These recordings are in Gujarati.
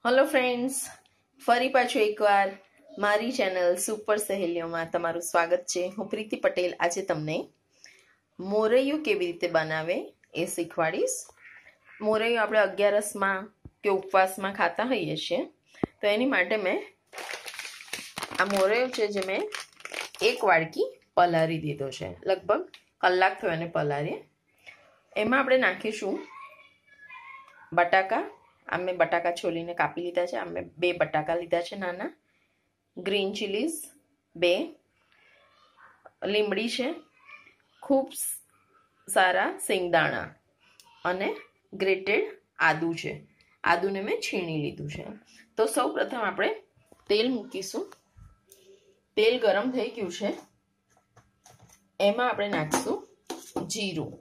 हेलो फ्रेंड्स, फरी पाछो एकवार मारी चेनल सुपर सहेलियों में तमारुं स्वागत छे। हूँ प्रीति पटेल आजे तमने मोरैયું केवी रीते बनावे ए शीखवाड़ीश। मोरैયું आपणे 11 में के उपवास में खाता होईए छीए, तो एनी माटे मैं आ मोरैયું छे जे मैं एक वाड़की पलारी दीधो छे। लगभग कलाक थयो एने पलारीए। एमां आपणे नाखीशुं बटाका। आमे बटाका छोलीने कापी लीधा छे। आमे 2 बटाका लीधा छे नाना। ग्रीन चिलीज 2, લીમડી છે, खूब सारा सिंगदाणा अने ग्रेटेड आदू छे। आदूने मैं छीणी लीधुं छे। तो सौ प्रथम आपणे तेल मूकीशुं। तेल गरम थई गयुं छे, एमां आपणे नाखीशुं जीरुं,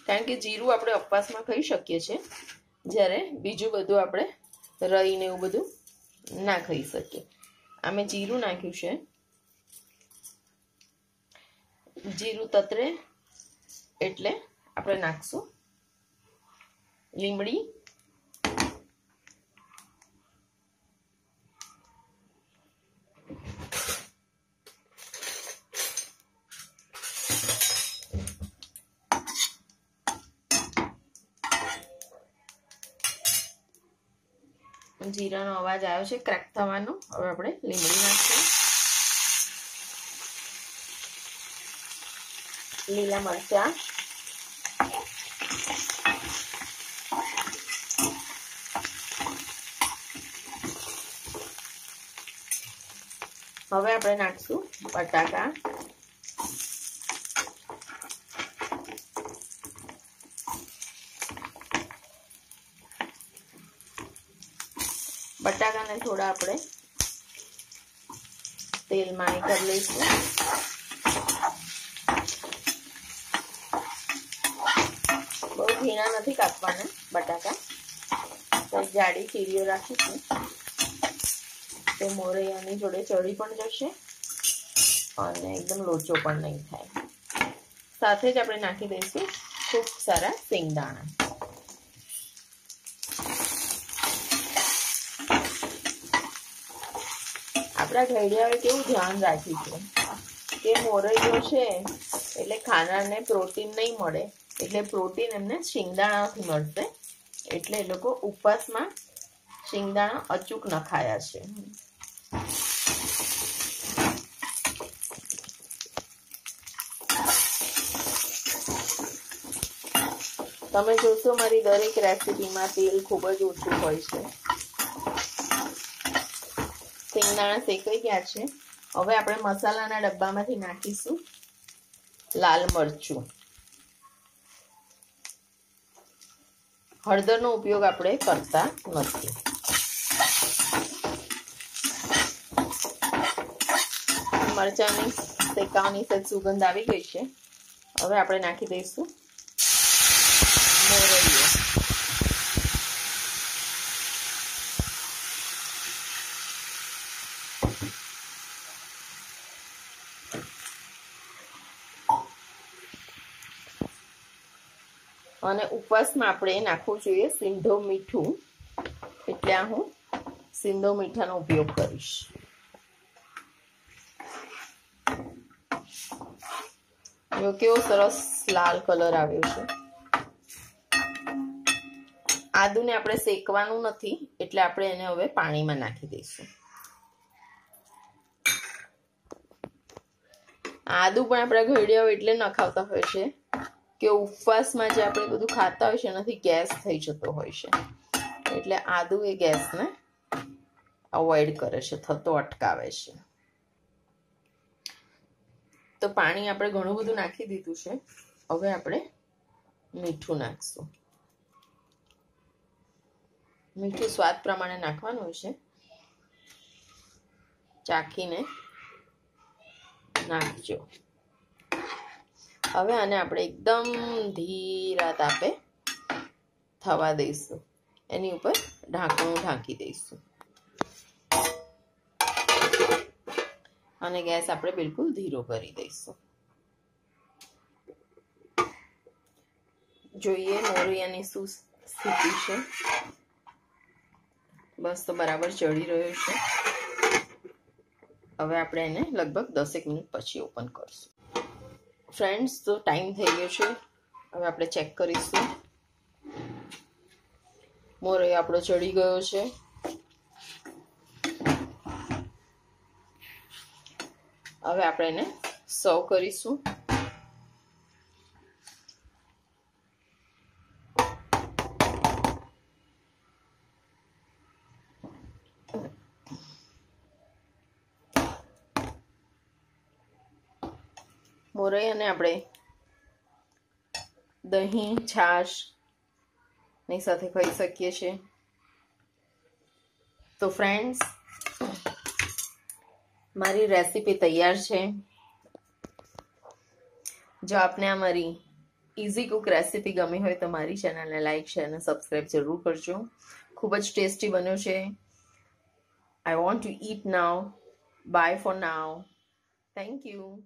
कारण के जीरुं आपणे उपवासमां खाई शकीए छीए, જ્યારે બીજું બધું આપણે રઈને એવું બધું ના ખાઈ શકીએ। આમે જીરું નાખ્યું છે। જીરું તતરે એટલે આપણે નાખશું લીમડી, जीरानो अवाज आव्यो छे क्रेक थवानो। हवे आपणे લીમડી नाखीશું, લીલા મરચાં, હવે આપણે નાખશું બટાકા, बटाका ने थोड़ा अपने तेल में कर लईशुं। बहुत झीणा नहीं कापवाना बटाका, तो जाड़ी चीरीओ राखीशुं तो मोरैयानी जोड़े चढ़ी पण जशे अने एकदम लोचो पण नहीं थाय। साथे ज आपणे नाखी दईशुं खूब सारा सिंगदाणा। आपड़ा घड़ियाओए केवुं ध्यान राख्युं छे के मोरैયું छे એટલે ખાનારને પ્રોટીન નહીં મળે, એટલે પ્રોટીન એમને શિંગદાણાથી મળશે, એટલે એ લોકો ઉપવાસમાં શિંગદાણા અચૂક નખાયા છે। તમે જોશો મારી દરેક રેસીપીમાં તેલ ખૂબ જ ઓછું હોય છે। સિંગદાણા શેકાઈ ગયા છે। હવે આપણે મસાલાના ડબ્બામાંથી નાખીશું લાલ મરચું। હળદરનો ઉપયોગ આપણે કરતા નથી। મરચાંની શેકાવાની સુગંધ આવી ગઈ છે। હવે આપણે નાખી દઈશું મોરૈયું। અને ઉપવાસમાં આપણે નાખવું જોઈએ સિંધો મીઠું, એટલે આ હું સિંધો મીઠાનો ઉપયોગ કરીશ। જો કેવો સરસ લાલ કલર આવ્યો છે। આદુને આપણે શેકવાનું નથી, એટલે આપણે એને હવે પાણીમાં નાખી દઈશું। આદુ પણ આપણા ઘડિયાઓ એટલે ન ખાતા હોય છે કે ઉપવાસમાં જે આપણે બધું ખાતા હોય છે એનાથી ગેસ થઈ જતો હોય છે, એટલે આદુ એ ગેસને અવોઇડ કરે છે, થતો અટકાવે છે। તો પાણી આપણે ઘણું બધું નાખી દીધું છે। હવે આપણે મીઠું નાખશું। મીઠું સ્વાદ પ્રમાણે નાખવાનું હોય છે, ચાખીને નાખજો। હવે આને આપણે એકદમ ધીરા તાપે થવા દઈશું। એની ઉપર ઢાંકણું ઢાંકી દઈશું અને ગેસ આપણે બિલકુલ ધીરો કરી દઈશું। જોઈએ મોરૈયાની શું સ્થિતિ છે। બસ તો બરાબર ચડી રહ્યો છે. હવે આપણે એને લગભગ 10 મિનિટ પછી ઓપન કરશું. ફ્રેન્ડ્સ, તો ટાઈમ થઈ ગયો છે. હવે આપણે ચેક કરીશું. મોરૈયો આપણો ચડી ગયો છે. હવે આપણે એને સર્વ કરીશું. મોરૈયાને આપણે દહીં, છાશ ની સાથે ખાઈ શકીએ છીએ. તો ફ્રેન્ડ્સ, મારી રેસીપી તૈયાર છે. જો આપને આ મારી ઇઝી કુક રેસીપી ગમી હોય તો મારી ચેનલને લાઈક, શેર અને સબસ્ક્રાઈબ જરૂર કરજો. ખૂબ જ ટેસ્ટી બન્યો છે. I want to eat now. Bye for now. Thank you.